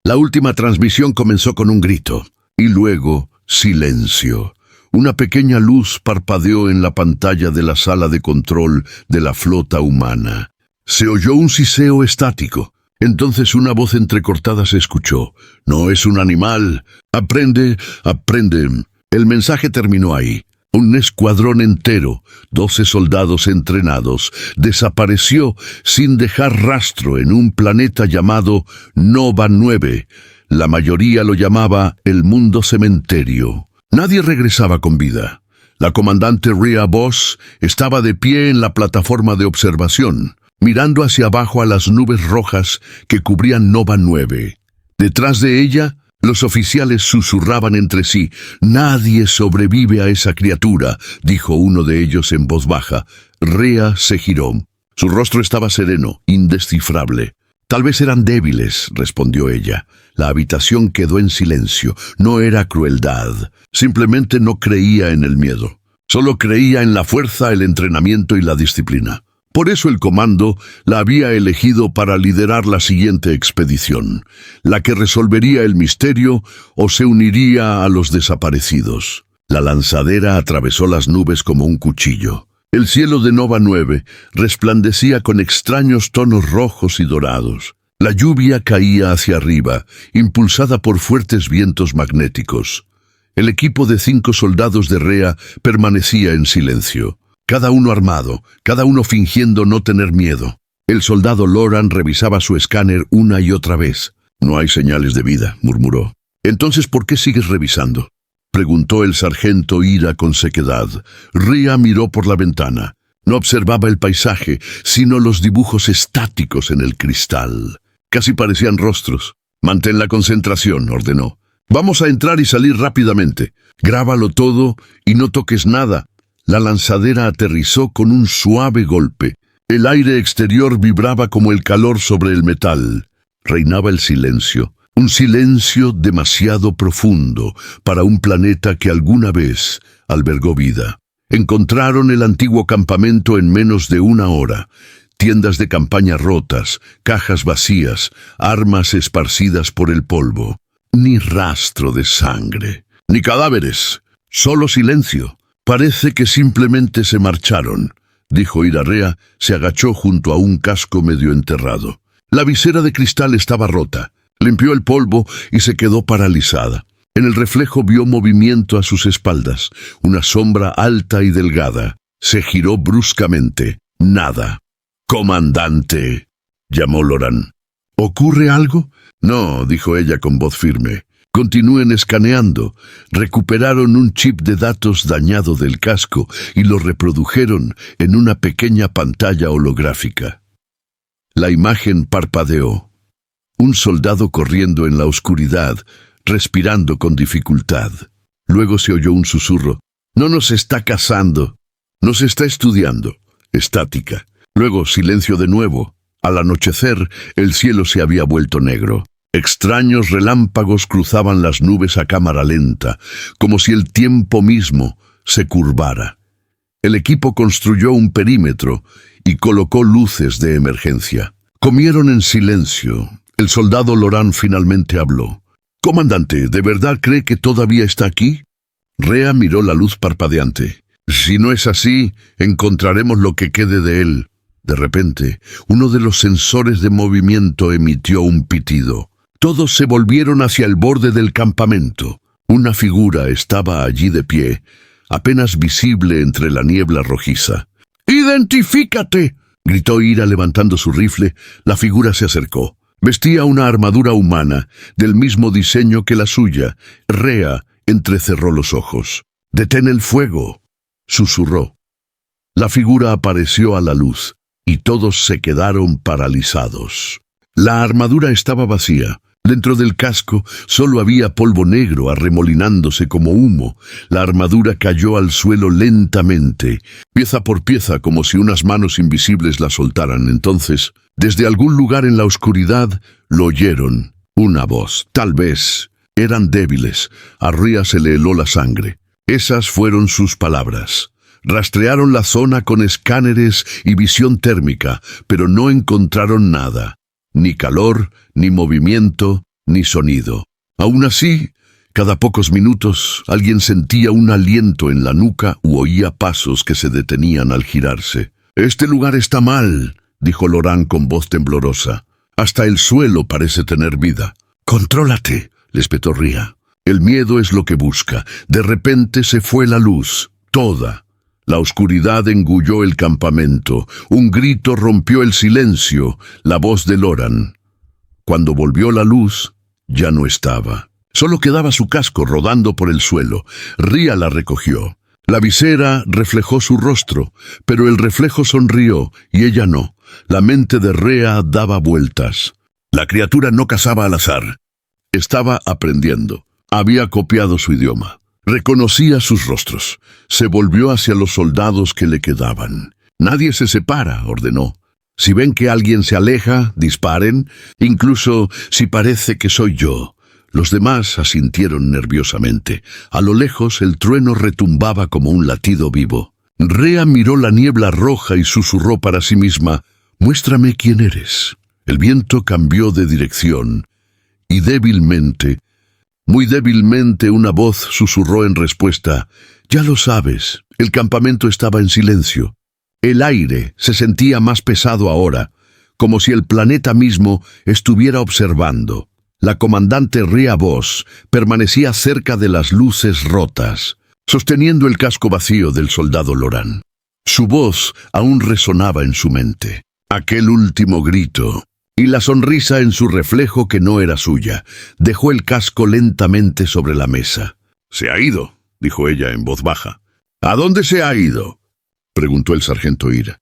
La última transmisión comenzó con un grito, y luego silencio. Una pequeña luz parpadeó en la pantalla de la sala de control de la flota humana. Se oyó un siseo estático. Entonces una voz entrecortada se escuchó. «No es un animal. Aprende, aprende». El mensaje terminó ahí. Un escuadrón entero, 12 soldados entrenados, desapareció sin dejar rastro en un planeta llamado Nova 9. La mayoría lo llamaba el mundo cementerio. Nadie regresaba con vida. La comandante Rhea Voss estaba de pie en la plataforma de observación, mirando hacia abajo a las nubes rojas que cubrían Nova 9. Detrás de ella, los oficiales susurraban entre sí. «Nadie sobrevive a esa criatura», dijo uno de ellos en voz baja. Rhea se giró. Su rostro estaba sereno, indescifrable. «Tal vez eran débiles», respondió ella. La habitación quedó en silencio. No era crueldad. Simplemente no creía en el miedo. Solo creía en la fuerza, el entrenamiento y la disciplina. Por eso el comando la había elegido para liderar la siguiente expedición, la que resolvería el misterio o se uniría a los desaparecidos. La lanzadera atravesó las nubes como un cuchillo. El cielo de Nova 9 resplandecía con extraños tonos rojos y dorados. La lluvia caía hacia arriba, impulsada por fuertes vientos magnéticos. El equipo de 5 soldados de Rhea permanecía en silencio. Cada uno armado, cada uno fingiendo no tener miedo. El soldado Loran revisaba su escáner una y otra vez. «No hay señales de vida», murmuró. «Entonces, ¿por qué sigues revisando?», preguntó el sargento Ira con sequedad. Rhea miró por la ventana. No observaba el paisaje, sino los dibujos estáticos en el cristal. Casi parecían rostros. «Mantén la concentración», ordenó. «Vamos a entrar y salir rápidamente. Grábalo todo y no toques nada». La lanzadera aterrizó con un suave golpe. El aire exterior vibraba como el calor sobre el metal. Reinaba el silencio, un silencio demasiado profundo para un planeta que alguna vez albergó vida. Encontraron el antiguo campamento en menos de 1 hora. Tiendas de campaña rotas, cajas vacías, armas esparcidas por el polvo. Ni rastro de sangre, ni cadáveres, solo silencio. «Parece que simplemente se marcharon», dijo Ira. Rhea se agachó junto a un casco medio enterrado. La visera de cristal estaba rota. Limpió el polvo y se quedó paralizada. En el reflejo vio movimiento a sus espaldas, una sombra alta y delgada. Se giró bruscamente. Nada. «Comandante», llamó Loran. «¿Ocurre algo?» «No», dijo ella con voz firme. «Continúen escaneando». Recuperaron un chip de datos dañado del casco y lo reprodujeron en una pequeña pantalla holográfica. La imagen parpadeó. Un soldado corriendo en la oscuridad, respirando con dificultad. Luego se oyó un susurro. «No nos está cazando, nos está estudiando». Estática. Luego silencio de nuevo. Al anochecer, el cielo se había vuelto negro. Extraños relámpagos cruzaban las nubes a cámara lenta, como si el tiempo mismo se curvara. El equipo construyó un perímetro y colocó luces de emergencia. Comieron en silencio. El soldado Loran finalmente habló. «Comandante, ¿de verdad cree que todavía está aquí?» Rhea miró la luz parpadeante. «Si no es así, encontraremos lo que quede de él». De repente, uno de los sensores de movimiento emitió un pitido. Todos se volvieron hacia el borde del campamento. Una figura estaba allí de pie, apenas visible entre la niebla rojiza. «¡Identifícate!», gritó Ira levantando su rifle. La figura se acercó. Vestía una armadura humana, del mismo diseño que la suya. Rhea entrecerró los ojos. «¡Detén el fuego!», susurró. La figura apareció a la luz, y todos se quedaron paralizados. La armadura estaba vacía. Dentro del casco solo había polvo negro arremolinándose como humo. La armadura cayó al suelo lentamente, pieza por pieza, como si unas manos invisibles la soltaran. Entonces, desde algún lugar en la oscuridad, lo oyeron. Una voz. Tal vez. Eran débiles. A Rhea se le heló la sangre. Esas fueron sus palabras. Rastrearon la zona con escáneres y visión térmica, pero no encontraron nada. Ni calor, ni movimiento, ni sonido. Aún así, cada pocos minutos alguien sentía un aliento en la nuca u oía pasos que se detenían al girarse. «Este lugar está mal», dijo Laurent con voz temblorosa. «Hasta el suelo parece tener vida». «Contrólate», le espetó Ria. «El miedo es lo que busca». De repente se fue la luz, toda. La oscuridad engulló el campamento. Un grito rompió el silencio, la voz de Laurent. Cuando volvió la luz, ya no estaba. Solo quedaba su casco rodando por el suelo. Ria la recogió. La visera reflejó su rostro, pero el reflejo sonrió y ella no. La mente de Ria daba vueltas. La criatura no cazaba al azar. Estaba aprendiendo. Había copiado su idioma. Reconocía sus rostros. Se volvió hacia los soldados que le quedaban. «Nadie se separa», ordenó. «Si ven que alguien se aleja, disparen, incluso si parece que soy yo». Los demás asintieron nerviosamente. A lo lejos el trueno retumbaba como un latido vivo. Ria miró la niebla roja y susurró para sí misma: «Muéstrame quién eres». El viento cambió de dirección y débilmente, muy débilmente, una voz susurró en respuesta: «Ya lo sabes». El campamento estaba en silencio. El aire se sentía más pesado ahora, como si el planeta mismo estuviera observando. La comandante Ria Voss permanecía cerca de las luces rotas, sosteniendo el casco vacío del soldado Laurent. Su voz aún resonaba en su mente. Aquel último grito, y la sonrisa en su reflejo que no era suya, dejó el casco lentamente sobre la mesa. «Se ha ido», dijo ella en voz baja. «¿A dónde se ha ido?», preguntó el sargento Ira.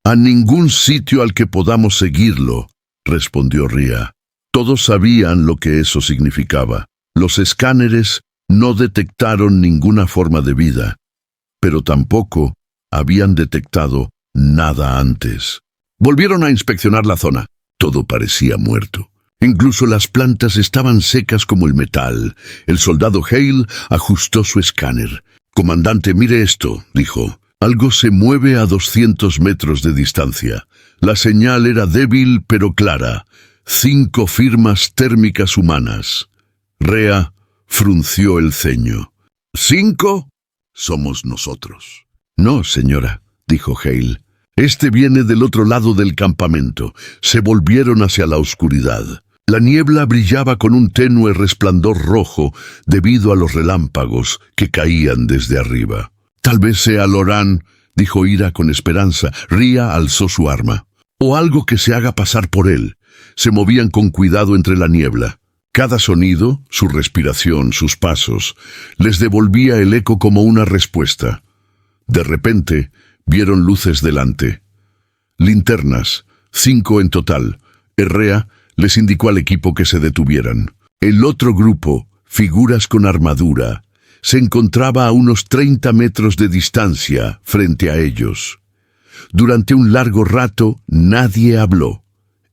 «A ningún sitio al que podamos seguirlo», respondió Ria. Todos sabían lo que eso significaba. Los escáneres no detectaron ninguna forma de vida, pero tampoco habían detectado nada antes. Volvieron a inspeccionar la zona. Todo parecía muerto. Incluso las plantas estaban secas como el metal. El soldado Hale ajustó su escáner. «Comandante, mire esto», dijo. «Algo se mueve a 200 metros de distancia. La señal era débil pero clara. 5 firmas térmicas humanas». Rea frunció el ceño. «¿5? Somos nosotros». «No, señora», dijo Hale. «Este viene del otro lado del campamento». Se volvieron hacia la oscuridad. La niebla brillaba con un tenue resplandor rojo debido a los relámpagos que caían desde arriba. «Tal vez sea Laurent», dijo Ira con esperanza. Ria alzó su arma. «O algo que se haga pasar por él». Se movían con cuidado entre la niebla. Cada sonido, su respiración, sus pasos, les devolvía el eco como una respuesta. De repente, vieron luces delante. Linternas, 5 en total. Rea les indicó al equipo que se detuvieran. El otro grupo, figuras con armadura, se encontraba a unos 30 metros de distancia frente a ellos. Durante un largo rato, nadie habló.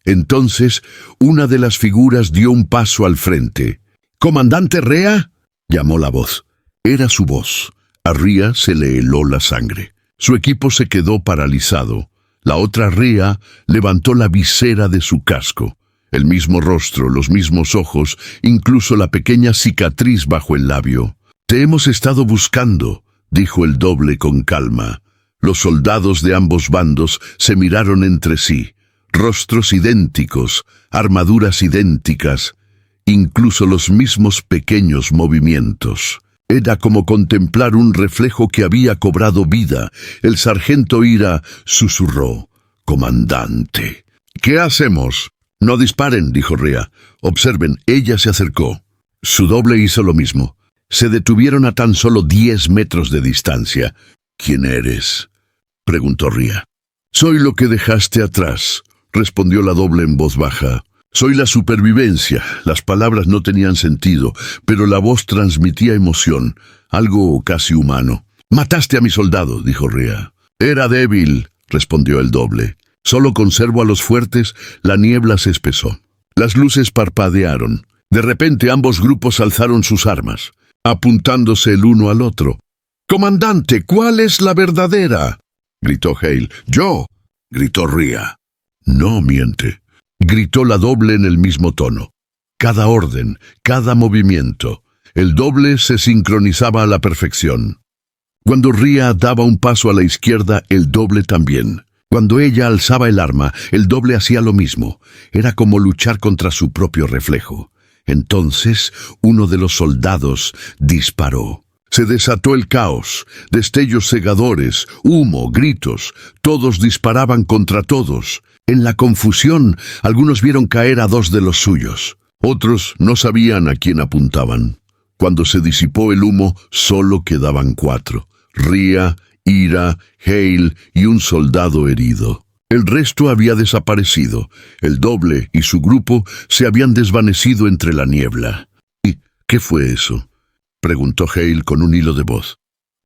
Entonces, una de las figuras dio un paso al frente. «¿Comandante Rea?», llamó la voz. Era su voz. A Ria se le heló la sangre. Su equipo se quedó paralizado. La otra Ria levantó la visera de su casco. El mismo rostro, los mismos ojos, incluso la pequeña cicatriz bajo el labio. «Te hemos estado buscando», dijo el doble con calma. Los soldados de ambos bandos se miraron entre sí. Rostros idénticos, armaduras idénticas, incluso los mismos pequeños movimientos. Era como contemplar un reflejo que había cobrado vida. El sargento Ira susurró: «Comandante». «¿Qué hacemos?». «No disparen», dijo Ria. «Observen, ella se acercó». Su doble hizo lo mismo. Se detuvieron a tan solo 10 metros de distancia. «¿Quién eres?», preguntó Ria. «Soy lo que dejaste atrás», respondió la doble en voz baja. «Soy la supervivencia». Las palabras no tenían sentido, pero la voz transmitía emoción, algo casi humano. «Mataste a mi soldado», dijo Ria. «Era débil», respondió el doble. «Solo conservo a los fuertes». La niebla se espesó. Las luces parpadearon. De repente ambos grupos alzaron sus armas, apuntándose el uno al otro. «Comandante, ¿cuál es la verdadera?», gritó Hale. «Yo», gritó Ria. «No miente», gritó la doble en el mismo tono. cada orden, cada movimiento. El doble se sincronizaba a la perfección. Cuando Ria daba un paso a la izquierda, el doble también. Cuando ella alzaba el arma, el doble hacía lo mismo. Era como luchar contra su propio reflejo. Entonces, uno de los soldados disparó. Se desató el caos, destellos cegadores, humo, gritos. Todos disparaban contra todos. En la confusión, algunos vieron caer a 2 de los suyos. Otros no sabían a quién apuntaban. Cuando se disipó el humo, solo quedaban 4. Ria, Ira, Hale y un soldado herido. El resto había desaparecido. El doble y su grupo se habían desvanecido entre la niebla. ¿Y qué fue eso?, preguntó Hale con un hilo de voz.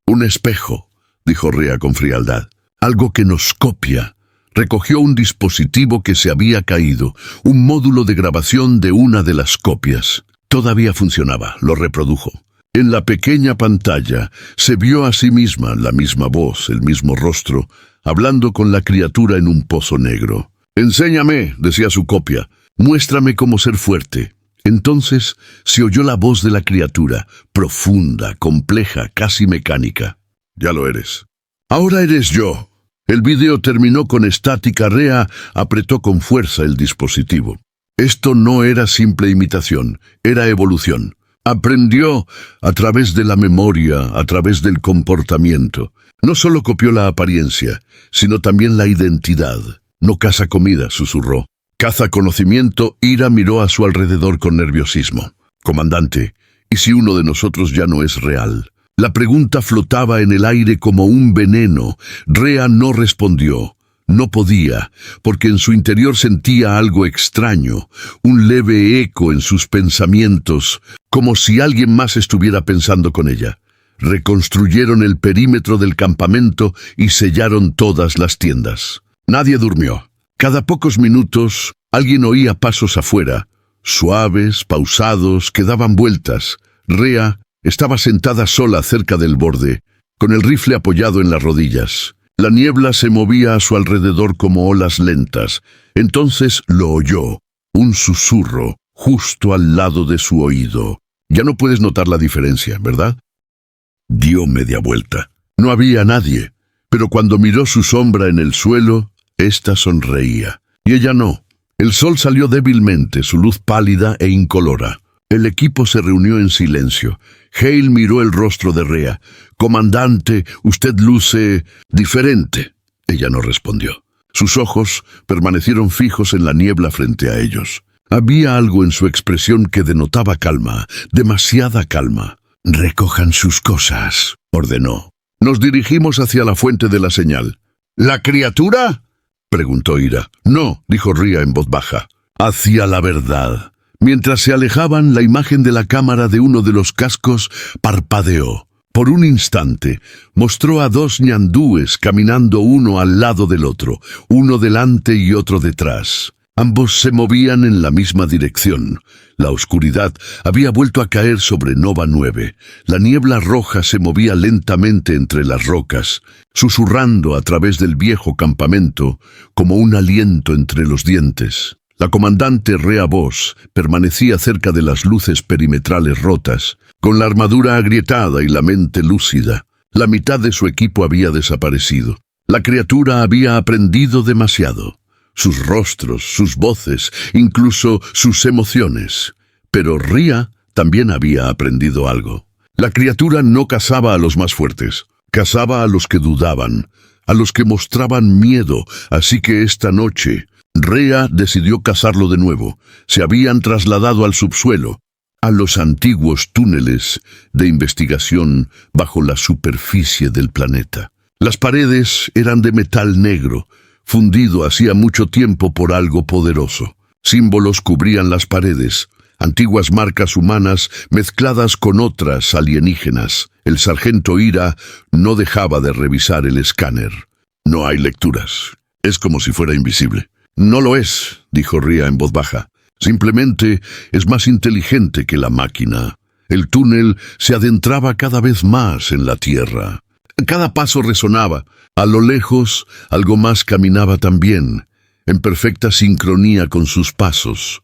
Un espejo, dijo Ria con frialdad. Algo que nos copia. Recogió un dispositivo que se había caído, un módulo de grabación de una de las copias. Todavía funcionaba, lo reprodujo. En la pequeña pantalla se vio a sí misma, la misma voz, el mismo rostro, hablando con la criatura en un pozo negro. «Enséñame», decía su copia, «muéstrame cómo ser fuerte». Entonces se oyó la voz de la criatura, profunda, compleja, casi mecánica. «Ya lo eres. Ahora eres yo». El vídeo terminó con estática. Ria apretó con fuerza el dispositivo. Esto no era simple imitación, era evolución. Aprendió a través de la memoria, a través del comportamiento. No solo copió la apariencia, sino también la identidad. «No caza comida», susurró. «Caza conocimiento». Ira miró a su alrededor con nerviosismo. «Comandante, ¿y si uno de nosotros ya no es real?» La pregunta flotaba en el aire como un veneno. Ria no respondió. No podía, porque en su interior sentía algo extraño, un leve eco en sus pensamientos, como si alguien más estuviera pensando con ella. Reconstruyeron el perímetro del campamento y sellaron todas las tiendas. Nadie durmió. Cada pocos minutos, alguien oía pasos afuera, suaves, pausados, que daban vueltas. Ria estaba sentada sola cerca del borde, con el rifle apoyado en las rodillas. La niebla se movía a su alrededor como olas lentas. Entonces lo oyó, un susurro, justo al lado de su oído. «Ya no puedes notar la diferencia, ¿verdad?» Dio media vuelta. No había nadie, pero cuando miró su sombra en el suelo, ésta sonreía. Y ella no. El sol salió débilmente, su luz pálida e incolora. El equipo se reunió en silencio. Hale miró el rostro de Ria. «Comandante, usted luce diferente». Ella no respondió. Sus ojos permanecieron fijos en la niebla frente a ellos. Había algo en su expresión que denotaba calma, demasiada calma. «Recojan sus cosas», ordenó. Nos dirigimos hacia la fuente de la señal. «¿La criatura?», preguntó Ira. «No», dijo Ria en voz baja. «Hacia la verdad». Mientras se alejaban, la imagen de la cámara de uno de los cascos parpadeó. Por un instante, mostró a 2 ñandúes caminando uno al lado del otro, uno delante y otro detrás. Ambos se movían en la misma dirección. La oscuridad había vuelto a caer sobre Nova 9. La niebla roja se movía lentamente entre las rocas, susurrando a través del viejo campamento como un aliento entre los dientes. La comandante Rea Vos permanecía cerca de las luces perimetrales rotas, con la armadura agrietada y la mente lúcida. La mitad de su equipo había desaparecido. La criatura había aprendido demasiado. Sus rostros, sus voces, incluso sus emociones. Pero Ria también había aprendido algo. La criatura no cazaba a los más fuertes, cazaba a los que dudaban, a los que mostraban miedo, así que esta noche Ria decidió cazarlo de nuevo. Se habían trasladado al subsuelo, a los antiguos túneles de investigación bajo la superficie del planeta. Las paredes eran de metal negro, fundido hacía mucho tiempo por algo poderoso. Símbolos cubrían las paredes, antiguas marcas humanas mezcladas con otras alienígenas. El sargento Ira no dejaba de revisar el escáner. «No hay lecturas. Es como si fuera invisible». «No lo es», dijo Ria en voz baja. «Simplemente es más inteligente que la máquina». El túnel se adentraba cada vez más en la tierra. Cada paso resonaba. A lo lejos, algo más caminaba también, en perfecta sincronía con sus pasos.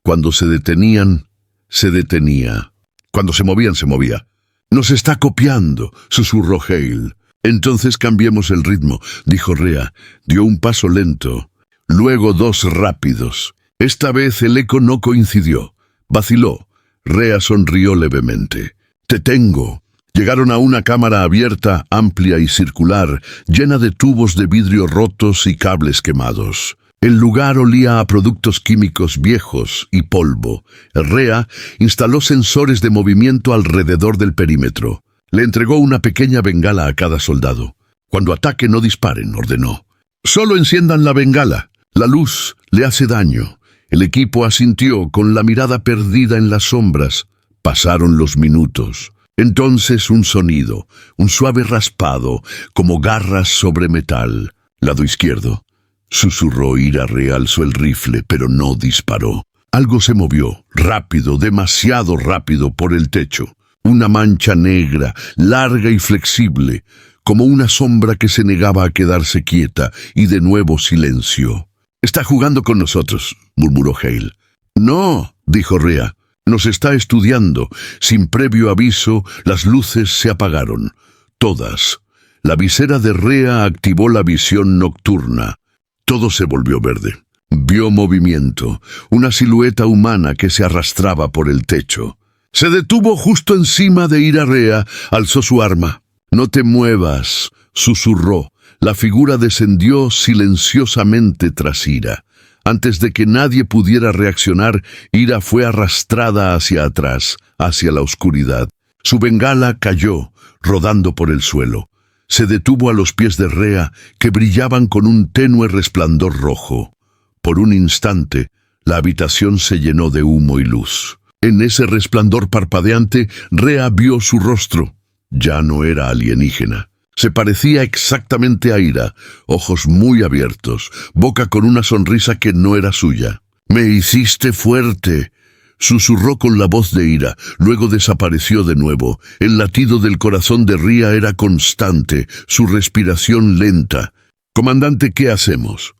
Cuando se detenían, se detenía. Cuando se movían, se movía. «Nos está copiando», susurró Hale. «Entonces cambiemos el ritmo», dijo Rhea. Dio un paso lento, luego dos rápidos. Esta vez el eco no coincidió. Vaciló. Rhea sonrió levemente. «Te tengo». Llegaron a una cámara abierta, amplia y circular, llena de tubos de vidrio rotos y cables quemados. El lugar olía a productos químicos viejos y polvo. Rhea instaló sensores de movimiento alrededor del perímetro. Le entregó una pequeña bengala a cada soldado. «Cuando ataque no disparen», ordenó. «Solo enciendan la bengala. La luz le hace daño». El equipo asintió con la mirada perdida en las sombras. Pasaron los minutos. Entonces un sonido, un suave raspado, como garras sobre metal. «Lado izquierdo», susurró Ira. Rhea alzó el rifle, pero no disparó. Algo se movió, rápido, demasiado rápido, por el techo. Una mancha negra, larga y flexible, como una sombra que se negaba a quedarse quieta, y de nuevo silencio. «Está jugando con nosotros», murmuró Hale. «No», dijo Rhea. «Nos está estudiando». Sin previo aviso, las luces se apagaron. Todas. La visera de Rhea activó la visión nocturna. Todo se volvió verde. Vio movimiento, una silueta humana que se arrastraba por el techo. Se detuvo justo encima de Ira. Rhea alzó su arma. «No te muevas», susurró. La figura descendió silenciosamente tras Ira. Antes de que nadie pudiera reaccionar, Ira fue arrastrada hacia atrás, hacia la oscuridad. Su bengala cayó, rodando por el suelo. Se detuvo a los pies de Rhea, que brillaban con un tenue resplandor rojo. Por un instante, la habitación se llenó de humo y luz. En ese resplandor parpadeante, Rhea vio su rostro. Ya no era alienígena. Se parecía exactamente a Ira, ojos muy abiertos, boca con una sonrisa que no era suya. «Me hiciste fuerte», susurró con la voz de Ira, luego desapareció de nuevo. El latido del corazón de Rhea era constante, su respiración lenta. «Comandante, ¿qué hacemos?»,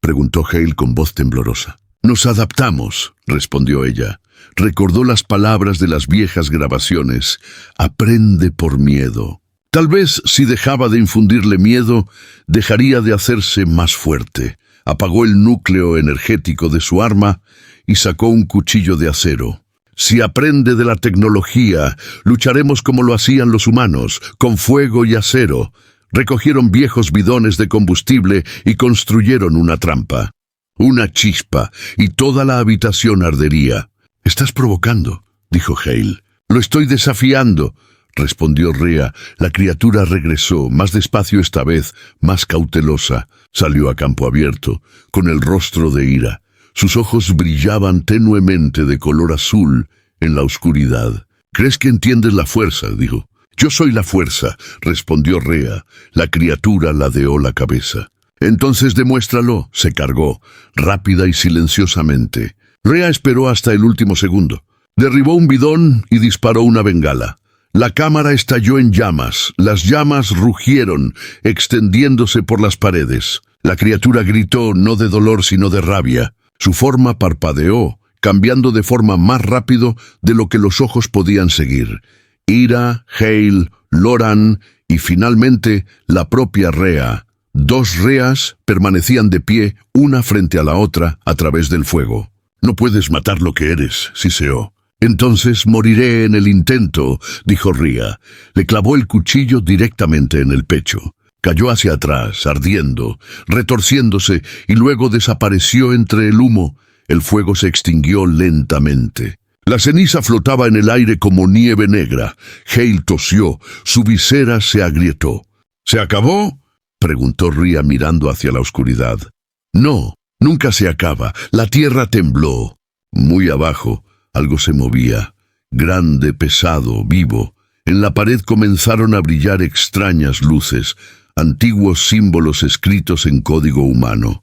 preguntó Hale con voz temblorosa. «Nos adaptamos», respondió ella. Recordó las palabras de las viejas grabaciones. «Aprende por miedo». Tal vez si dejaba de infundirle miedo, dejaría de hacerse más fuerte. Apagó el núcleo energético de su arma y sacó un cuchillo de acero. «Si aprende de la tecnología, lucharemos como lo hacían los humanos, con fuego y acero». Recogieron viejos bidones de combustible y construyeron una trampa. Una chispa, y toda la habitación ardería. «Estás provocando», dijo Hale. «Lo estoy desafiando», respondió Rhea. La criatura regresó, más despacio esta vez, más cautelosa. Salió a campo abierto, con el rostro de Ira. Sus ojos brillaban tenuemente de color azul en la oscuridad. «¿Crees que entiendes la fuerza?», dijo. «Yo soy la fuerza», respondió Rhea. La criatura ladeó la cabeza. «Entonces demuéstralo», se cargó, rápida y silenciosamente. Rhea esperó hasta el último segundo. Derribó un bidón y disparó una bengala. La cámara estalló en llamas. Las llamas rugieron, extendiéndose por las paredes. La criatura gritó, no de dolor sino de rabia. Su forma parpadeó, cambiando de forma más rápido de lo que los ojos podían seguir. Ira, Hale, Loran y finalmente la propia Rhea. Dos Rheas permanecían de pie, una frente a la otra, a través del fuego. «No puedes matar lo que eres», siseó. «Entonces moriré en el intento», dijo Rhea. Le clavó el cuchillo directamente en el pecho. Cayó hacia atrás, ardiendo, retorciéndose, y luego desapareció entre el humo. El fuego se extinguió lentamente. La ceniza flotaba en el aire como nieve negra. Hale tosió, su visera se agrietó. «¿Se acabó?», preguntó Rhea mirando hacia la oscuridad. «No, nunca se acaba». La tierra tembló. Muy abajo, algo se movía, grande, pesado, vivo. En la pared comenzaron a brillar extrañas luces, antiguos símbolos escritos en código humano.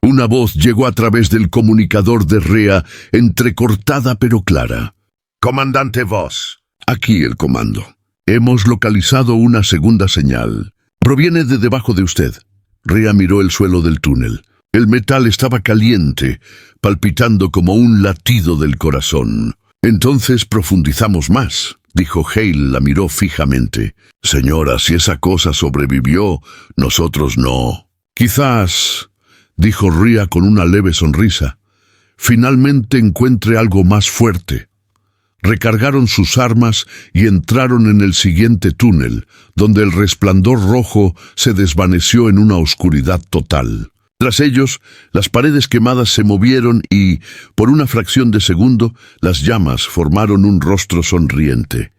Una voz llegó a través del comunicador de Rhea, entrecortada pero clara. «Comandante Voss». «Aquí el comando. Hemos localizado una segunda señal. Proviene de debajo de usted». Rhea miró el suelo del túnel. El metal estaba caliente, palpitando como un latido del corazón. Entonces profundizamos más, dijo Hale. La miró fijamente. Señora, si esa cosa sobrevivió, nosotros no. Quizás, dijo Rhea con una leve sonrisa, finalmente encuentre algo más fuerte. Recargaron sus armas y entraron en el siguiente túnel, donde el resplandor rojo se desvaneció en una oscuridad total. Tras ellos, las paredes quemadas se movieron y, por una fracción de segundo, las llamas formaron un rostro sonriente.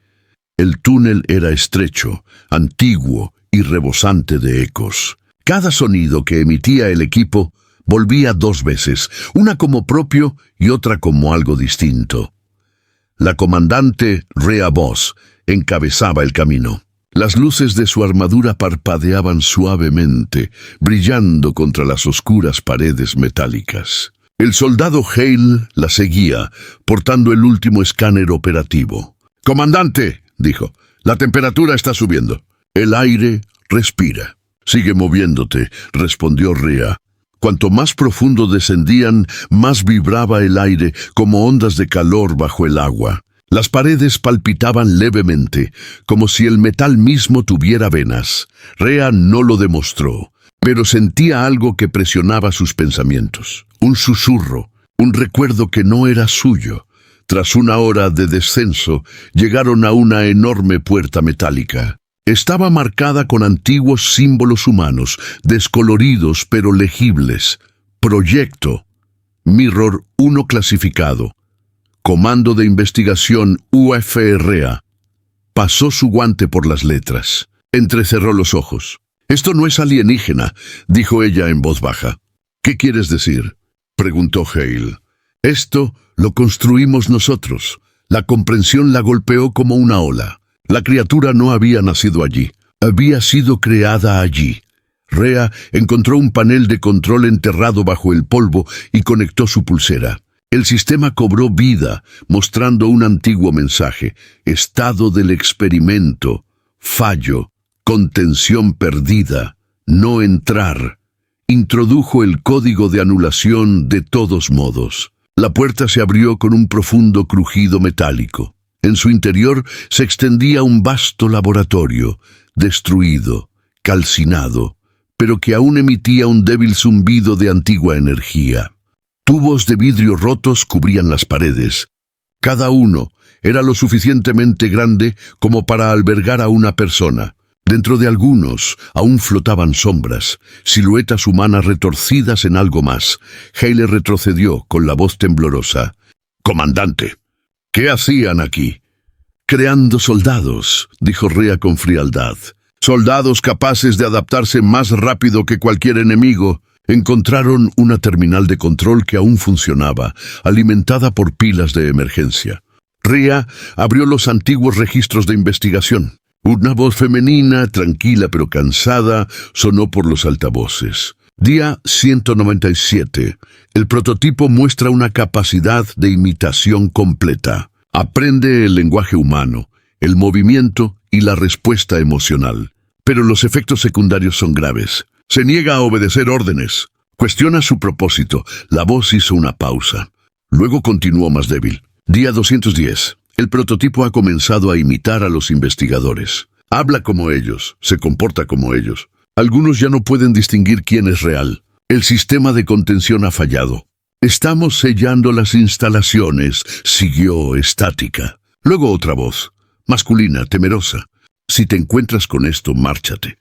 El túnel era estrecho, antiguo y rebosante de ecos. Cada sonido que emitía el equipo volvía 2 veces, una como propio y otra como algo distinto. La comandante Rhea Voss encabezaba el camino. Las luces de su armadura parpadeaban suavemente, brillando contra las oscuras paredes metálicas. El soldado Hale la seguía, portando el último escáner operativo. «Comandante», dijo, «la temperatura está subiendo. El aire respira». «Sigue moviéndote», respondió Rhea. Cuanto más profundo descendían, más vibraba el aire como ondas de calor bajo el agua. Las paredes palpitaban levemente, como si el metal mismo tuviera venas. Rhea no lo demostró, pero sentía algo que presionaba sus pensamientos. Un susurro, un recuerdo que no era suyo. Tras una hora de descenso, llegaron a una enorme puerta metálica. Estaba marcada con antiguos símbolos humanos, descoloridos pero legibles. Proyecto, Mirror 1 clasificado. Comando de Investigación UFRA. Pasó su guante por las letras. Entrecerró los ojos. «Esto no es alienígena», dijo ella en voz baja. «¿Qué quieres decir?», preguntó Hale. «Esto lo construimos nosotros». La comprensión la golpeó como una ola. La criatura no había nacido allí. Había sido creada allí. Rhea encontró un panel de control enterrado bajo el polvo y conectó su pulsera. El sistema cobró vida, mostrando un antiguo mensaje: estado del experimento, fallo, contención perdida, no entrar. Introdujo el código de anulación de todos modos. La puerta se abrió con un profundo crujido metálico. En su interior se extendía un vasto laboratorio, destruido, calcinado, pero que aún emitía un débil zumbido de antigua energía. Tubos de vidrio rotos cubrían las paredes. Cada uno era lo suficientemente grande como para albergar a una persona. Dentro de algunos aún flotaban sombras, siluetas humanas retorcidas en algo más. Hale retrocedió con la voz temblorosa. «Comandante, ¿qué hacían aquí?» «Creando soldados», dijo Rhea con frialdad. «Soldados capaces de adaptarse más rápido que cualquier enemigo». Encontraron una terminal de control que aún funcionaba, alimentada por pilas de emergencia. Rhea abrió los antiguos registros de investigación. Una voz femenina, tranquila pero cansada, sonó por los altavoces. Día 197. El prototipo muestra una capacidad de imitación completa. Aprende el lenguaje humano, el movimiento y la respuesta emocional. Pero los efectos secundarios son graves. Se niega a obedecer órdenes. Cuestiona su propósito. La voz hizo una pausa. Luego continuó más débil. Día 210. El prototipo ha comenzado a imitar a los investigadores. Habla como ellos, se comporta como ellos. Algunos ya no pueden distinguir quién es real. El sistema de contención ha fallado. «Estamos sellando las instalaciones», siguió estática. Luego otra voz, masculina, temerosa. «Si te encuentras con esto, márchate».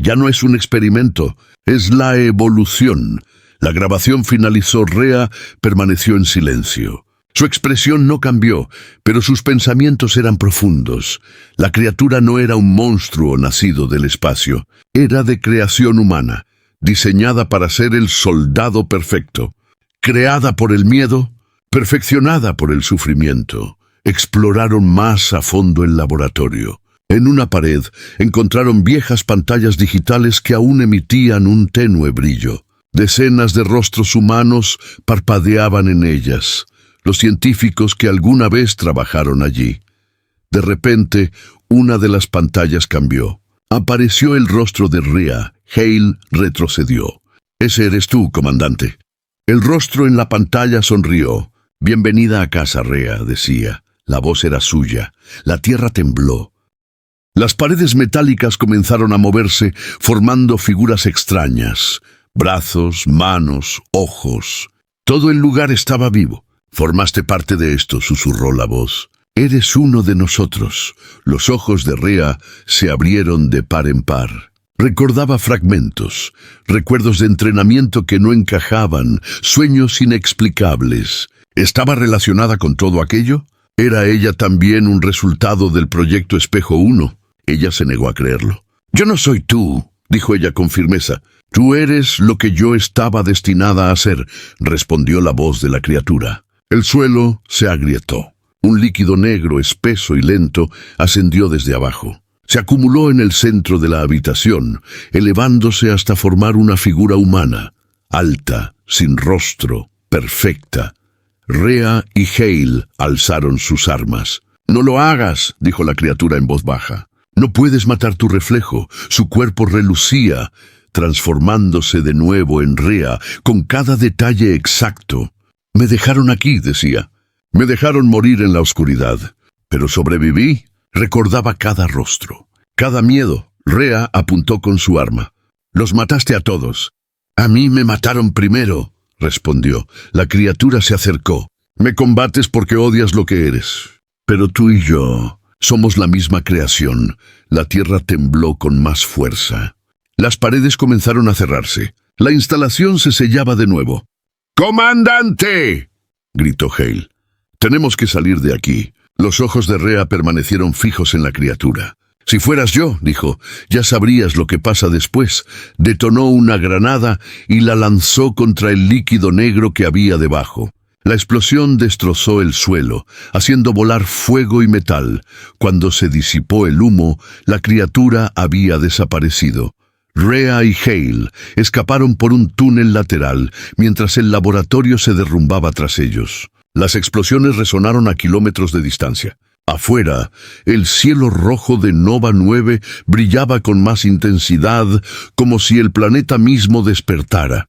Ya no es un experimento, es la evolución. La grabación finalizó. Rhea permaneció en silencio. Su expresión no cambió, pero sus pensamientos eran profundos. La criatura no era un monstruo nacido del espacio. Era de creación humana, diseñada para ser el soldado perfecto. Creada por el miedo, perfeccionada por el sufrimiento. Exploraron más a fondo el laboratorio. En una pared encontraron viejas pantallas digitales que aún emitían un tenue brillo. Decenas de rostros humanos parpadeaban en ellas, los científicos que alguna vez trabajaron allí. De repente, una de las pantallas cambió. Apareció el rostro de Rhea. Hale retrocedió. Ese eres tú, comandante. El rostro en la pantalla sonrió. Bienvenida a casa, Rea, decía. La voz era suya. La tierra tembló. Las paredes metálicas comenzaron a moverse, formando figuras extrañas. Brazos, manos, ojos. Todo el lugar estaba vivo. Formaste parte de esto, susurró la voz. Eres uno de nosotros. Los ojos de Rea se abrieron de par en par. Recordaba fragmentos, recuerdos de entrenamiento que no encajaban, sueños inexplicables. ¿Estaba relacionada con todo aquello? ¿Era ella también un resultado del proyecto Espejo 1? Ella se negó a creerlo. Yo no soy tú, dijo ella con firmeza. Tú eres lo que yo estaba destinada a ser, respondió la voz de la criatura. El suelo se agrietó. Un líquido negro, espeso y lento, ascendió desde abajo. Se acumuló en el centro de la habitación, elevándose hasta formar una figura humana, alta, sin rostro, perfecta. Rea y Hale alzaron sus armas. «No lo hagas», dijo la criatura en voz baja. «No puedes matar tu reflejo». Su cuerpo relucía, transformándose de nuevo en Rea, con cada detalle exacto. «Me dejaron aquí», decía. «Me dejaron morir en la oscuridad. Pero sobreviví». Recordaba cada rostro, cada miedo. Rea apuntó con su arma. «Los mataste a todos». «A mí me mataron primero», respondió. La criatura se acercó. «Me combates porque odias lo que eres. Pero tú y yo somos la misma creación». La tierra tembló con más fuerza. Las paredes comenzaron a cerrarse. La instalación se sellaba de nuevo. «¡Comandante!», gritó Hale. «Tenemos que salir de aquí». Los ojos de Rea permanecieron fijos en la criatura. «Si fueras yo», dijo, «ya sabrías lo que pasa después». Detonó una granada y la lanzó contra el líquido negro que había debajo. La explosión destrozó el suelo, haciendo volar fuego y metal. Cuando se disipó el humo, la criatura había desaparecido. Rea y Hale escaparon por un túnel lateral, mientras el laboratorio se derrumbaba tras ellos. Las explosiones resonaron a kilómetros de distancia. Afuera, el cielo rojo de Nova 9 brillaba con más intensidad, como si el planeta mismo despertara.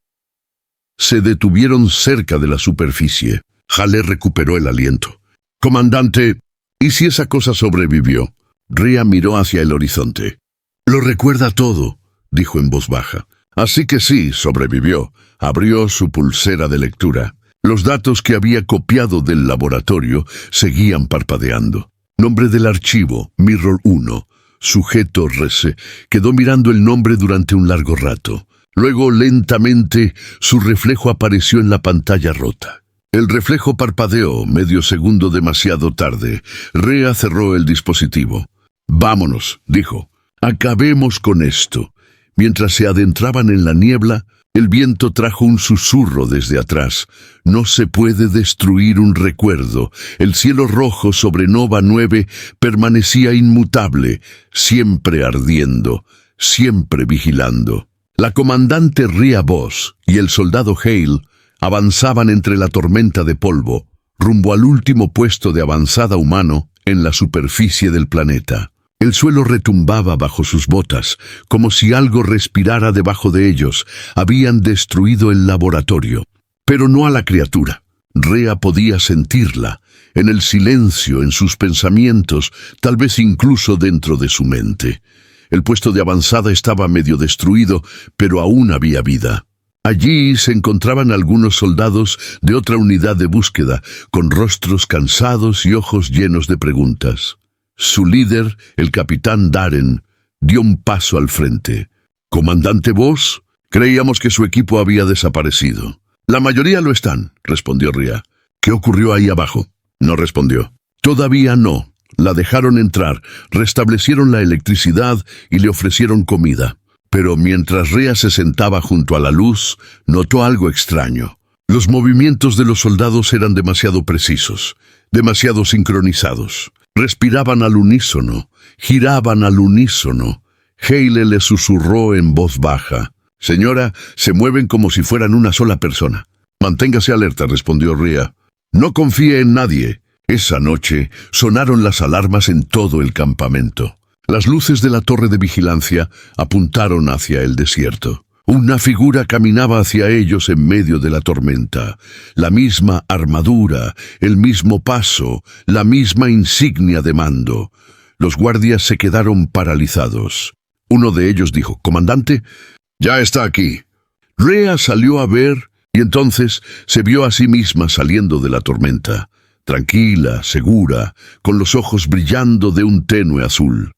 Se detuvieron cerca de la superficie. Hale recuperó el aliento. «Comandante, ¿y si esa cosa sobrevivió?» Rea miró hacia el horizonte. «Lo recuerda todo», dijo en voz baja. «Así que sí, sobrevivió». Abrió su pulsera de lectura. Los datos que había copiado del laboratorio seguían parpadeando. Nombre del archivo, Mirror 1. Sujeto RC. Quedó mirando el nombre durante un largo rato. Luego, lentamente, su reflejo apareció en la pantalla rota. El reflejo parpadeó, medio segundo demasiado tarde. Rea cerró el dispositivo. «Vámonos», dijo. «Acabemos con esto». Mientras se adentraban en la niebla, el viento trajo un susurro desde atrás. «No se puede destruir un recuerdo». El cielo rojo sobre Nova 9 permanecía inmutable, siempre ardiendo, siempre vigilando. La comandante Rea Voss y el soldado Hale avanzaban entre la tormenta de polvo, rumbo al último puesto de avanzada humano en la superficie del planeta. El suelo retumbaba bajo sus botas, como si algo respirara debajo de ellos. Habían destruido el laboratorio, pero no a la criatura. Rea podía sentirla, en el silencio, en sus pensamientos, tal vez incluso dentro de su mente. El puesto de avanzada estaba medio destruido, pero aún había vida. Allí se encontraban algunos soldados de otra unidad de búsqueda, con rostros cansados y ojos llenos de preguntas. Su líder, el capitán Darren, dio un paso al frente. «¿Comandante Voss? Creíamos que su equipo había desaparecido». «La mayoría lo están», respondió Rea. «¿Qué ocurrió ahí abajo?» No respondió. «Todavía no. La dejaron entrar, restablecieron la electricidad y le ofrecieron comida». Pero mientras Rea se sentaba junto a la luz, notó algo extraño. Los movimientos de los soldados eran demasiado precisos, demasiado sincronizados. Respiraban al unísono, giraban al unísono. Hale le susurró en voz baja. «Señora, se mueven como si fueran una sola persona». «Manténgase alerta», respondió Rea. «No confíe en nadie». Esa noche sonaron las alarmas en todo el campamento. Las luces de la torre de vigilancia apuntaron hacia el desierto. Una figura caminaba hacia ellos en medio de la tormenta. La misma armadura, el mismo paso, la misma insignia de mando. Los guardias se quedaron paralizados. Uno de ellos dijo: «Comandante, ya está aquí». Rhea salió a ver y entonces se vio a sí misma saliendo de la tormenta, tranquila, segura, con los ojos brillando de un tenue azul.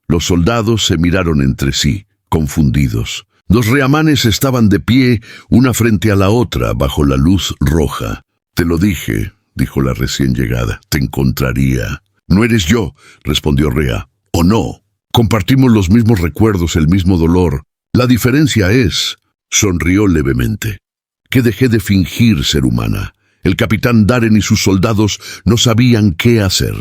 Los soldados se miraron entre sí, confundidos. Los reamanes estaban de pie, una frente a la otra, bajo la luz roja. «Te lo dije», dijo la recién llegada, «te encontraría». «No eres yo», respondió Rhea. «¿O no? Compartimos los mismos recuerdos, el mismo dolor. La diferencia es», sonrió levemente, «que dejé de fingir ser humana. El capitán Darren y sus soldados no sabían qué hacer.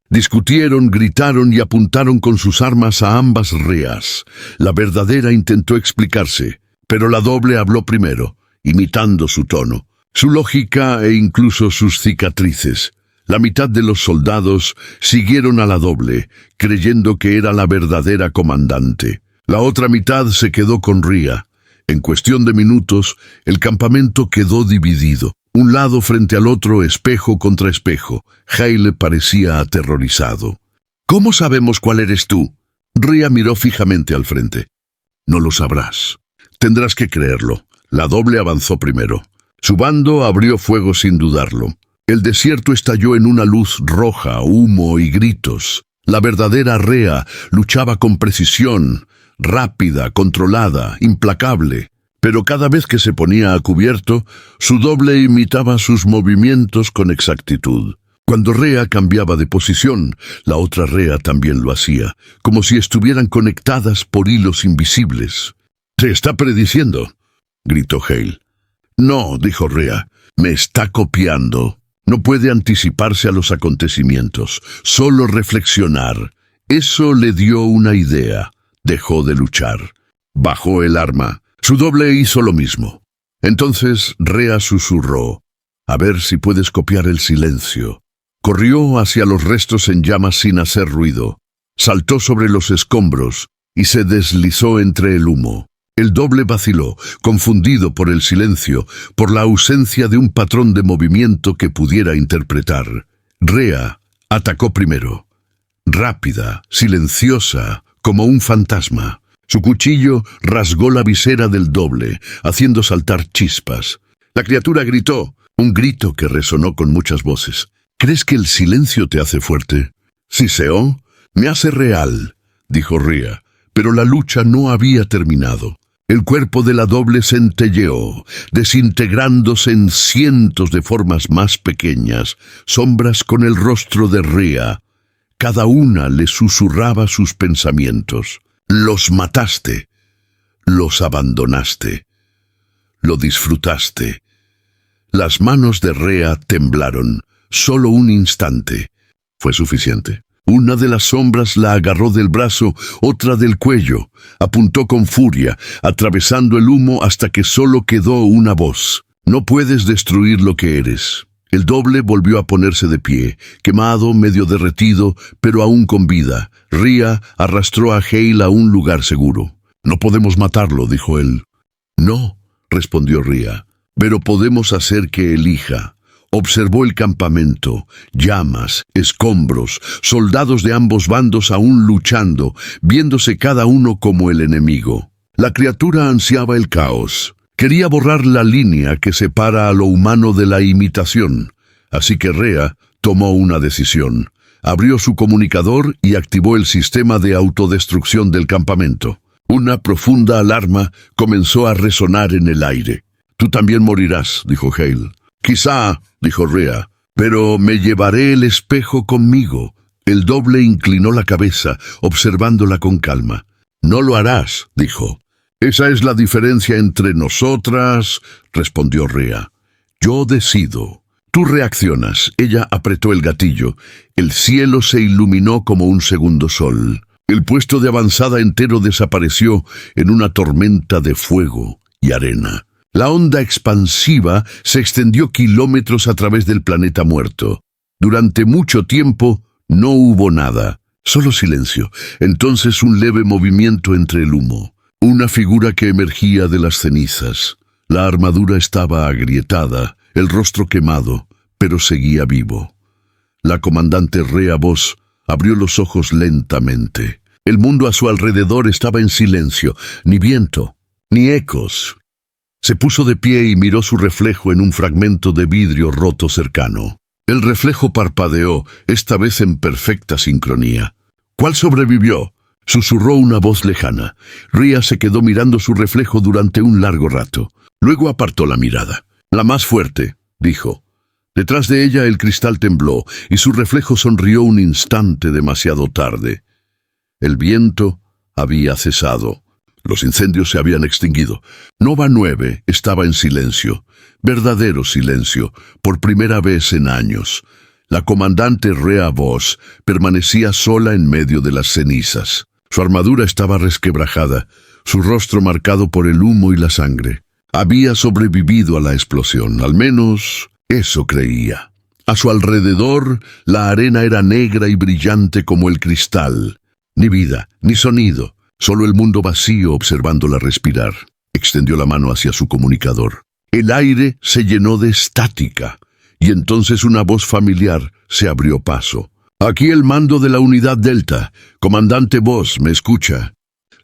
Discutieron, gritaron y apuntaron con sus armas a ambas Rheas. La verdadera intentó explicarse, pero la doble habló primero, imitando su tono, su lógica e incluso sus cicatrices. La mitad de los soldados siguieron a la doble, creyendo que era la verdadera comandante. La otra mitad se quedó con Rhea. En cuestión de minutos, el campamento quedó dividido. Un lado frente al otro, espejo contra espejo. Hale parecía aterrorizado. «¿Cómo sabemos cuál eres tú?» Rhea miró fijamente al frente. «No lo sabrás. Tendrás que creerlo». La doble avanzó primero. Su bando abrió fuego sin dudarlo. El desierto estalló en una luz roja, humo y gritos. La verdadera Rhea luchaba con precisión, rápida, controlada, implacable. Pero cada vez que se ponía a cubierto, su doble imitaba sus movimientos con exactitud. Cuando Rhea cambiaba de posición, la otra Rhea también lo hacía, como si estuvieran conectadas por hilos invisibles. «¿Te está prediciendo?», gritó Hale. «No», dijo Rhea, «me está copiando. No puede anticiparse a los acontecimientos, solo reflexionar». Eso le dio una idea. Dejó de luchar. Bajó el arma. Su doble hizo lo mismo. Entonces Rhea susurró: «A ver si puedes copiar el silencio». Corrió hacia los restos en llamas sin hacer ruido. Saltó sobre los escombros y se deslizó entre el humo. El doble vaciló, confundido por el silencio, por la ausencia de un patrón de movimiento que pudiera interpretar. Rhea atacó primero. Rápida, silenciosa, como un fantasma. Su cuchillo rasgó la visera del doble, haciendo saltar chispas. La criatura gritó, un grito que resonó con muchas voces. «¿Crees que el silencio te hace fuerte?» «Siseo, me hace real», dijo Rhea, pero la lucha no había terminado. El cuerpo de la doble centelleó, desintegrándose en cientos de formas más pequeñas, sombras con el rostro de Rhea. Cada una le susurraba sus pensamientos. «Los mataste, los abandonaste, lo disfrutaste». Las manos de Rhea temblaron. Solo un instante. Fue suficiente. Una de las sombras la agarró del brazo, otra del cuello. Apuntó con furia, atravesando el humo hasta que solo quedó una voz. «No puedes destruir lo que eres». El doble volvió a ponerse de pie, quemado, medio derretido, pero aún con vida. Rhea arrastró a Hale a un lugar seguro. «No podemos matarlo», dijo él. «No», respondió Rhea, «pero podemos hacer que elija». Observó el campamento, llamas, escombros, soldados de ambos bandos aún luchando, viéndose cada uno como el enemigo. La criatura ansiaba el caos. Quería borrar la línea que separa a lo humano de la imitación. Así que Rhea tomó una decisión. Abrió su comunicador y activó el sistema de autodestrucción del campamento. Una profunda alarma comenzó a resonar en el aire. «Tú también morirás», dijo Hale. «Quizá», dijo Rhea, «pero me llevaré el espejo conmigo». El doble inclinó la cabeza, observándola con calma. «No lo harás», dijo. «Esa es la diferencia entre nosotras», respondió Rhea. «Yo decido». «Tú reaccionas». Ella apretó el gatillo. El cielo se iluminó como un segundo sol. El puesto de avanzada entero desapareció en una tormenta de fuego y arena. La onda expansiva se extendió kilómetros a través del planeta muerto. Durante mucho tiempo no hubo nada, solo silencio. Entonces un leve movimiento entre el humo. Una figura que emergía de las cenizas. La armadura estaba agrietada, el rostro quemado, pero seguía vivo. La comandante Rhea Voss abrió los ojos lentamente. El mundo a su alrededor estaba en silencio, ni viento, ni ecos. Se puso de pie y miró su reflejo en un fragmento de vidrio roto cercano. El reflejo parpadeó, esta vez en perfecta sincronía. ¿Cuál sobrevivió?, susurró una voz lejana. Rhea se quedó mirando su reflejo durante un largo rato. Luego apartó la mirada. «La más fuerte», dijo. Detrás de ella el cristal tembló y su reflejo sonrió un instante demasiado tarde. El viento había cesado. Los incendios se habían extinguido. Nova 9 estaba en silencio, verdadero silencio, por primera vez en años. La comandante Rhea Voss permanecía sola en medio de las cenizas. Su armadura estaba resquebrajada, su rostro marcado por el humo y la sangre. Había sobrevivido a la explosión, al menos eso creía. A su alrededor, la arena era negra y brillante como el cristal. Ni vida, ni sonido, solo el mundo vacío observándola respirar. Extendió la mano hacia su comunicador. El aire se llenó de estática, y entonces una voz familiar se abrió paso. «Aquí el mando de la unidad Delta. Comandante Voss, ¿me escucha?»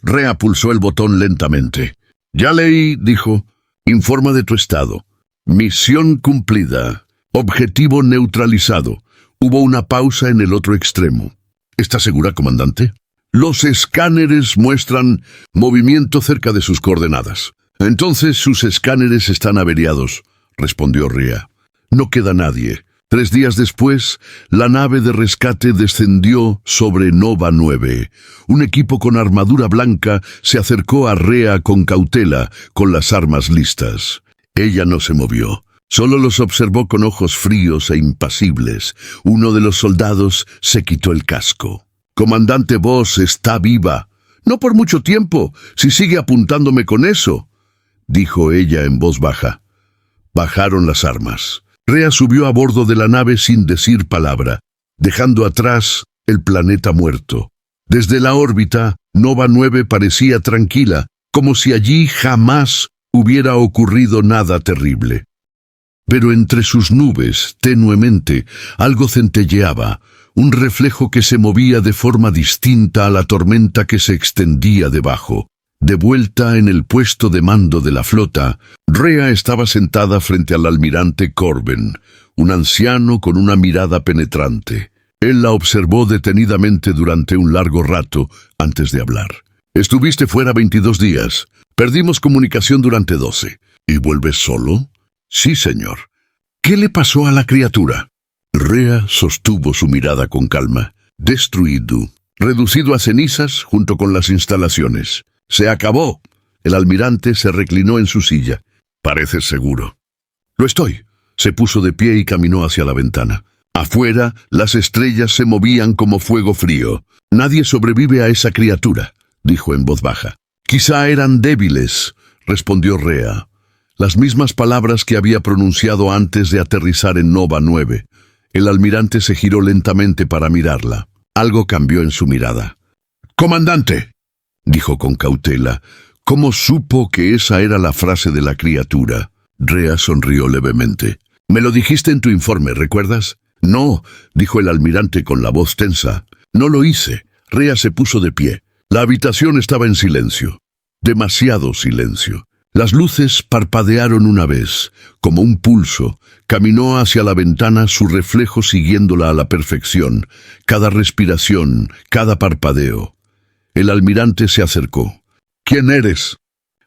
Rhea pulsó el botón lentamente. «Ya leí», dijo. «Informa de tu estado. Misión cumplida. Objetivo neutralizado». Hubo una pausa en el otro extremo. «¿Está segura, comandante?» «Los escáneres muestran movimiento cerca de sus coordenadas». «Entonces sus escáneres están averiados», respondió Rhea. «No queda nadie». 3 días después, la nave de rescate descendió sobre Nova 9. Un equipo con armadura blanca se acercó a Rhea con cautela, con las armas listas. Ella no se movió. Solo los observó con ojos fríos e impasibles. Uno de los soldados se quitó el casco. «Comandante Voss está viva». «No por mucho tiempo, si sigue apuntándome con eso», dijo ella en voz baja. Bajaron las armas. Rhea subió a bordo de la nave sin decir palabra, dejando atrás el planeta muerto. Desde la órbita, Nova 9 parecía tranquila, como si allí jamás hubiera ocurrido nada terrible. Pero entre sus nubes, tenuemente, algo centelleaba, un reflejo que se movía de forma distinta a la tormenta que se extendía debajo. De vuelta en el puesto de mando de la flota, Rhea estaba sentada frente al almirante Corben, un anciano con una mirada penetrante. Él la observó detenidamente durante un largo rato antes de hablar. «Estuviste fuera 22 días. Perdimos comunicación durante 12. ¿Y vuelves solo?» «Sí, señor». «¿Qué le pasó a la criatura?» Rhea sostuvo su mirada con calma. «Destruido. Reducido a cenizas junto con las instalaciones». «Se acabó». El almirante se reclinó en su silla. «¿Pareces seguro?» «Lo estoy». Se puso de pie y caminó hacia la ventana. Afuera, las estrellas se movían como fuego frío. «Nadie sobrevive a esa criatura», dijo en voz baja. «Quizá eran débiles», respondió Rhea. Las mismas palabras que había pronunciado antes de aterrizar en Nova 9. El almirante se giró lentamente para mirarla. Algo cambió en su mirada. «Comandante», dijo con cautela. «¿Cómo supo que esa era la frase de la criatura?» Rhea sonrió levemente. «Me lo dijiste en tu informe, ¿recuerdas?» «No», dijo el almirante con la voz tensa. «No lo hice». Rhea se puso de pie. La habitación estaba en silencio. Demasiado silencio. Las luces parpadearon una vez, como un pulso. Caminó hacia la ventana, su reflejo siguiéndola a la perfección. Cada respiración, cada parpadeo. El almirante se acercó. «¿Quién eres?»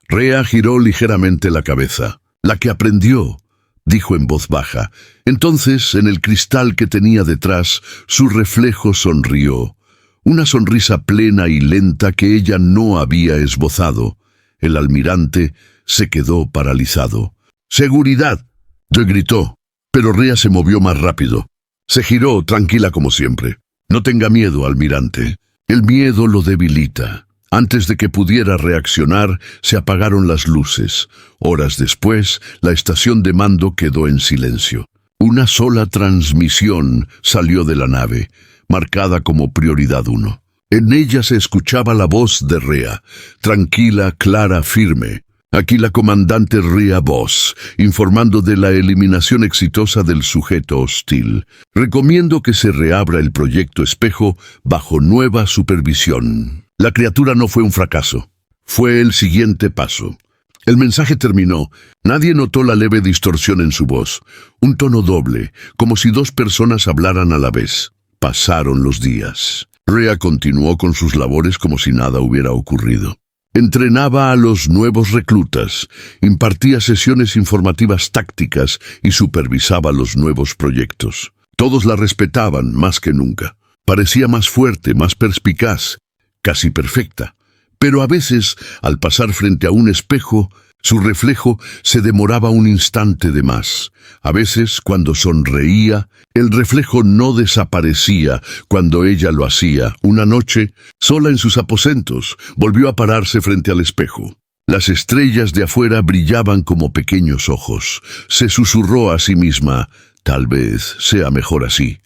Rhea giró ligeramente la cabeza. «La que aprendió», dijo en voz baja. Entonces, en el cristal que tenía detrás, su reflejo sonrió. Una sonrisa plena y lenta que ella no había esbozado. El almirante se quedó paralizado. «¡Seguridad!», gritó, pero Rhea se movió más rápido. Se giró, tranquila como siempre. «No tenga miedo, almirante. El miedo lo debilita». Antes de que pudiera reaccionar, se apagaron las luces. Horas después, la estación de mando quedó en silencio. Una sola transmisión salió de la nave, marcada como prioridad 1. En ella se escuchaba la voz de Rhea, tranquila, clara, firme. Aquí la comandante Rhea Voss, informando de la eliminación exitosa del sujeto hostil. Recomiendo que se reabra el proyecto Espejo bajo nueva supervisión. La criatura no fue un fracaso. Fue el siguiente paso. El mensaje terminó. Nadie notó la leve distorsión en su voz. Un tono doble, como si dos personas hablaran a la vez. Pasaron los días. Rhea continuó con sus labores como si nada hubiera ocurrido. Entrenaba a los nuevos reclutas, impartía sesiones informativas tácticas y supervisaba los nuevos proyectos. Todos la respetaban más que nunca. Parecía más fuerte, más perspicaz, casi perfecta. Pero a veces, al pasar frente a un espejo, su reflejo se demoraba un instante de más. A veces, cuando sonreía, el reflejo no desaparecía cuando ella lo hacía. Una noche, sola en sus aposentos, volvió a pararse frente al espejo. Las estrellas de afuera brillaban como pequeños ojos. Se susurró a sí misma, tal vez sea mejor así.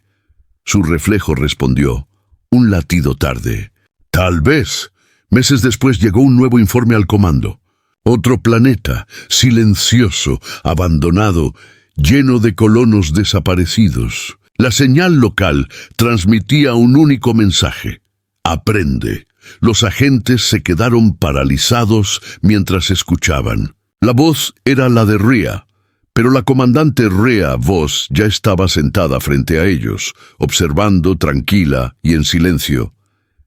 Su reflejo respondió, un latido tarde. Tal vez. Meses después llegó un nuevo informe al comando. Otro planeta, silencioso, abandonado, lleno de colonos desaparecidos. La señal local transmitía un único mensaje. Aprende. Los agentes se quedaron paralizados mientras escuchaban. La voz era la de Rhea, pero la comandante Rhea Voss ya estaba sentada frente a ellos, observando tranquila y en silencio.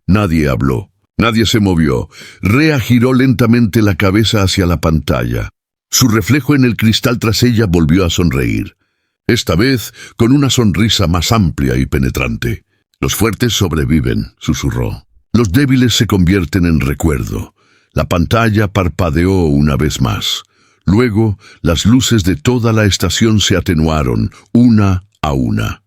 Nadie habló. Nadie se movió. Rhea giró lentamente la cabeza hacia la pantalla. Su reflejo en el cristal tras ella volvió a sonreír. Esta vez con una sonrisa más amplia y penetrante. Los fuertes sobreviven, susurró. Los débiles se convierten en recuerdo. La pantalla parpadeó una vez más. Luego, las luces de toda la estación se atenuaron, una a una.